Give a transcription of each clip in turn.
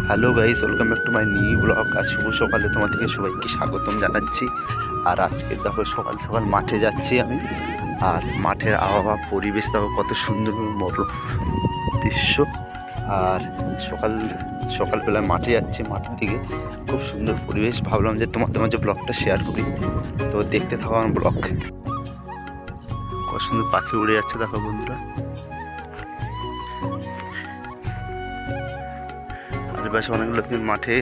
Hello guys, welcome back to my new blog. আজ শুভ সকালে তোমাদেরকে সবাইকে স্বাগতম জানাচ্ছি। আর আজকে দেখো সকাল সকাল মাঠে যাচ্ছি আমি। আর মাঠের আবহাওয়া পরিবেশ দেখো কত সুন্দর মনোরম দৃশ্য। আর সকাল সকালবেলায় মাঠে যাচ্ছি, মাঠের দিকে খুব সুন্দর পরিবেশ। ভাবলাম যে তোমাদের মাঝে ব্লগটা শেয়ার করি, তো দেখতে থাকো আমার ব্লগ। কত সুন্দর পাখি উড়ে যাচ্ছে দেখো বন্ধুরা। আশেপাশে অনেকগুলো মাঠে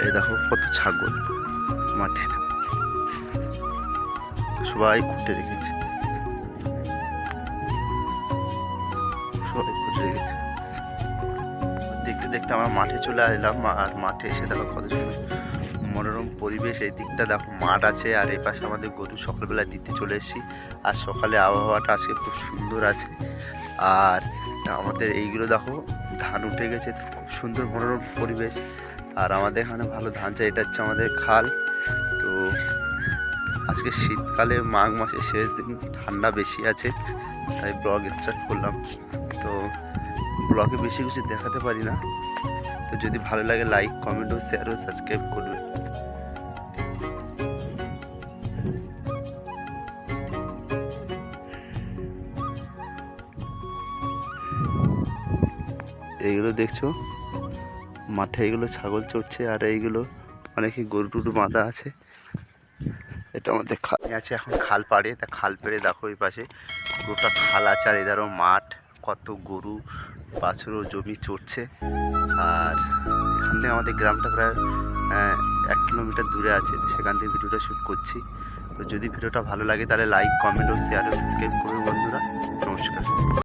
এই দেখো কত ছাগল মাঠে, সবাই খুঁটে রেখেছে, দেখতে দেখতে আমরা মাঠে চলে আসলাম। আর মাঠে এসে দেখো কত সুন্দর মনোরম পরিবেশ। এই দিকটা দেখো মাঠ আছে, আর এই পাশে আমাদের গরু সকালবেলা দিতে চলে এসেছি। আর সকালে আবহাওয়াটা আজকে খুব সুন্দর আছে। আর আমাদের এইগুলো দেখো ধান উঠে গেছে, খুব সুন্দর মনোরম পরিবেশ। আর আমাদের এখানে ভালো ধান চাই, এটা হচ্ছে আমাদের খাল। তো আজকে শীতকালে মাঘ মাসের শেষ দিন, ঠান্ডা বেশি আছে, তাই ব্লগ স্টার্ট করলাম। তো ব্লগে বেশি কিছু দেখাতে পারি না, তো যদি ভালো লাগে লাইক, কমেন্ট ও শেয়ার ও সাবস্ক্রাইব করবে। এইগুলো দেখছো মাঠে, এইগুলো ছাগল চড়ছে, আর এইগুলো অনেকে গরু টুরু বাঁধা আছে। এটা আমাদের খাল আছে, এখন খাল পাড়ে, তা খাল পেড়ে দেখো এই পাশে গোটা খাল আছে, আর এধারও মাঠ, কত গরু বাছুরও জমি চড়ছে। আর এখান থেকে আমাদের গ্রামটা প্রায় 1 কিলোমিটার দূরে আছে, সেখান থেকে ভিডিওটা শ্যুট করছি। তো যদি ভিডিওটা ভালো লাগে তাহলে লাইক, কমেন্ট ও শেয়ার ও সাবস্ক্রাইব করবে বন্ধুরা।